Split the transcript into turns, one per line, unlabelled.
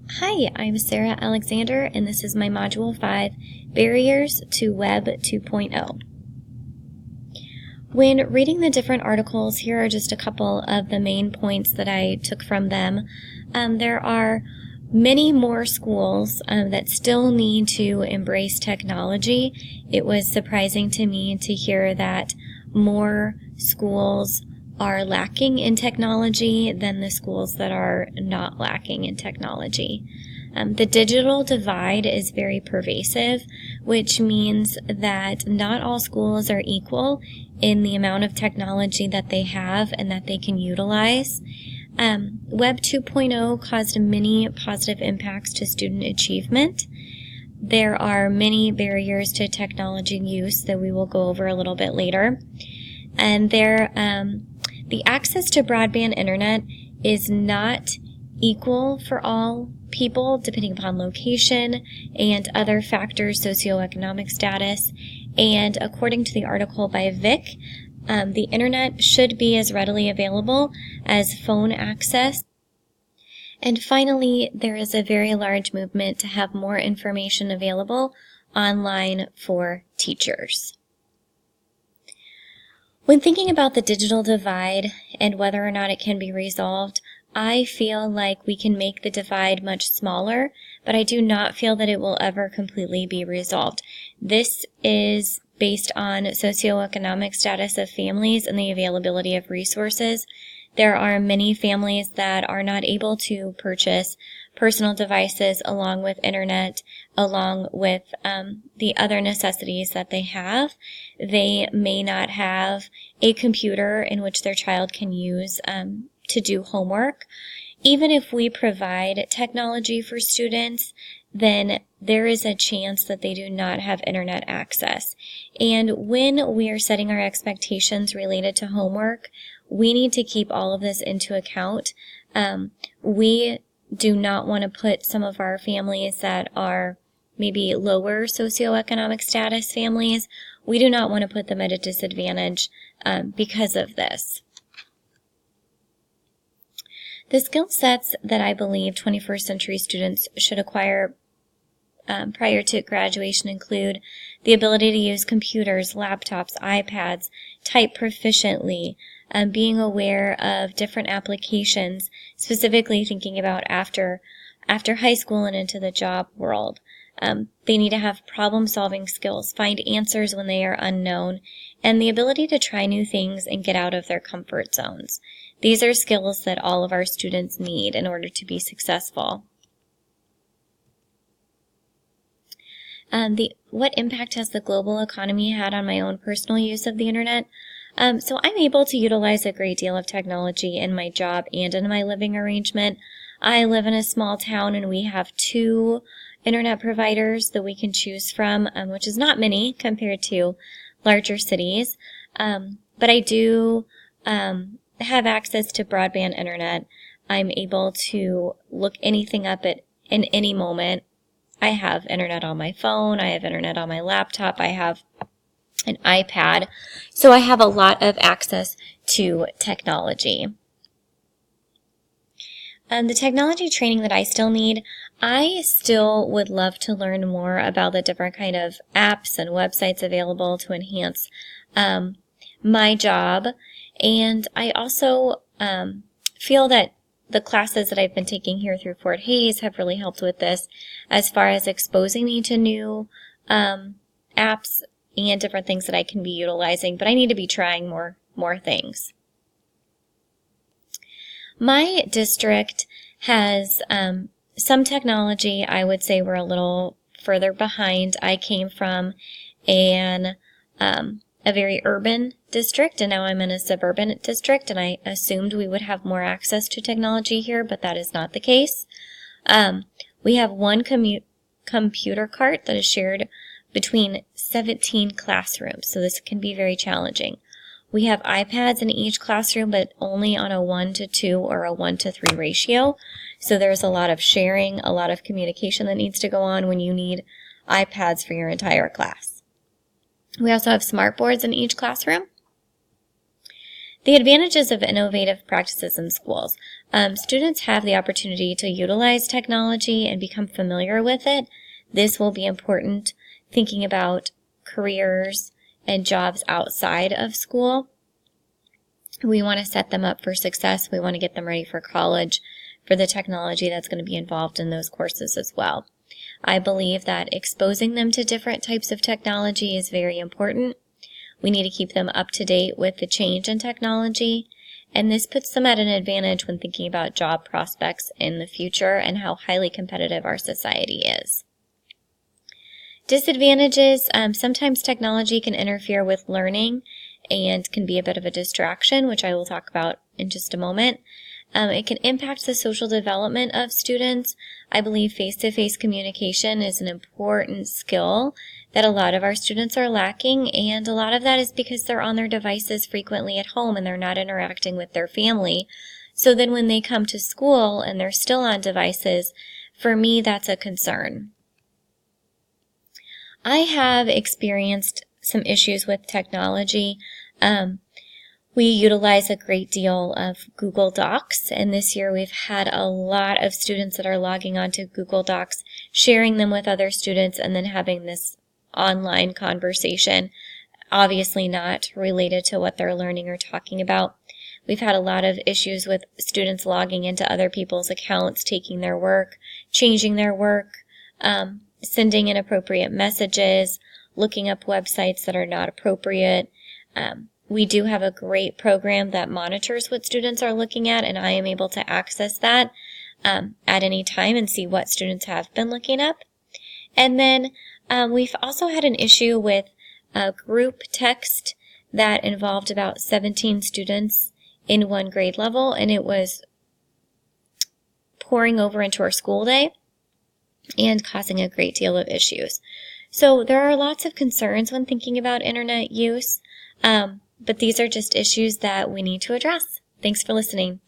Hi, I'm Sarah Alexander, and this is my Module 5, Barriers to Web 2.0. When reading the different articles, here are just a couple of the main points that I took from them. There are many more schools that still need to embrace technology. It was surprising to me to hear that more schools are lacking in technology than the schools that are not lacking in technology. The digital divide is very pervasive, which means that not all schools are equal in the amount of technology that they have and that they can utilize. Web 2.0 caused many positive impacts to student achievement. There are many barriers to technology use that we will go over a little bit later. And the access to broadband internet is not equal for all people, depending upon location and other factors, socioeconomic status. And according to the article by Vic, the internet should be as readily available as phone access. And finally, there is a very large movement to have more information available online for teachers. When thinking about the digital divide and whether or not it can be resolved, I feel like we can make the divide much smaller, but I do not feel that it will ever completely be resolved. This is based on socioeconomic status of families and the availability of resources. There are many families that are not able to purchase personal devices along with internet, along with the other necessities that they have. They may not have a computer in which their child can use to do homework. Even if we provide technology for students, then there is a chance that they do not have internet access. And when we are setting our expectations related to homework, we need to keep all of this into account. We do not want to put some of our families that are maybe lower socioeconomic status families, we do not want to put them at a disadvantage because of this. The skill sets that I believe 21st century students should acquire prior to graduation include the ability to use computers, laptops, iPads, type proficiently, being aware of different applications, specifically thinking about after high school and into the job world. They need to have problem-solving skills, find answers when they are unknown, and the ability to try new things and get out of their comfort zones. These are skills that all of our students need in order to be successful. What impact has the global economy had on my own personal use of the internet? So I'm able to utilize a great deal of technology in my job and in my living arrangement. I live in a small town and we have 2 internet providers that we can choose from, which is not many compared to larger cities. But I do have access to broadband internet. I'm able to look anything up in any moment. I have internet on my phone, I have internet on my laptop, I have an iPad, so I have a lot of access to technology. The technology training that I still need, I still would love to learn more about the different kind of apps and websites available to enhance my job, and I also feel that the classes that I've been taking here through Fort Hays have really helped with this as far as exposing me to new apps and different things that I can be utilizing, but I need to be trying more things. My district has some technology. I would say we're a little further behind. I came from a very urban district, and now I'm in a suburban district, and I assumed we would have more access to technology here, but that is not the case. We have one computer cart that is shared between 17 classrooms, so this can be very challenging. We have iPads in each classroom, but only on a 1-to-2 or a 1-to-3 ratio, so there's a lot of sharing, a lot of communication that needs to go on when you need iPads for your entire class. We also have smart boards in each classroom. The advantages of innovative practices in schools. Students have the opportunity to utilize technology and become familiar with it. This will be important thinking about careers and jobs outside of school. We want to set them up for success. We want to get them ready for college, for the technology that's going to be involved in those courses as well. I believe that exposing them to different types of technology is very important. We need to keep them up to date with the change in technology, and this puts them at an advantage when thinking about job prospects in the future and how highly competitive our society is. Disadvantages, sometimes technology can interfere with learning and can be a bit of a distraction, which I will talk about in just a moment. It can impact the social development of students. I believe face-to-face communication is an important skill that a lot of our students are lacking, and a lot of that is because they're on their devices frequently at home and they're not interacting with their family. So then when they come to school and they're still on devices, for me that's a concern. I have experienced some issues with technology. We utilize a great deal of Google Docs, and this year we've had a lot of students that are logging onto Google Docs, sharing them with other students, and then having this online conversation, obviously not related to what they're learning or talking about. We've had a lot of issues with students logging into other people's accounts, taking their work, changing their work, sending inappropriate messages, looking up websites that are not appropriate. We do have a great program that monitors what students are looking at, and I am able to access that at any time and see what students have been looking up. And then we've also had an issue with a group text that involved about 17 students in one grade level, and it was pouring over into our school day and causing a great deal of issues. So there are lots of concerns when thinking about internet use, but these are just issues that we need to address. Thanks for listening.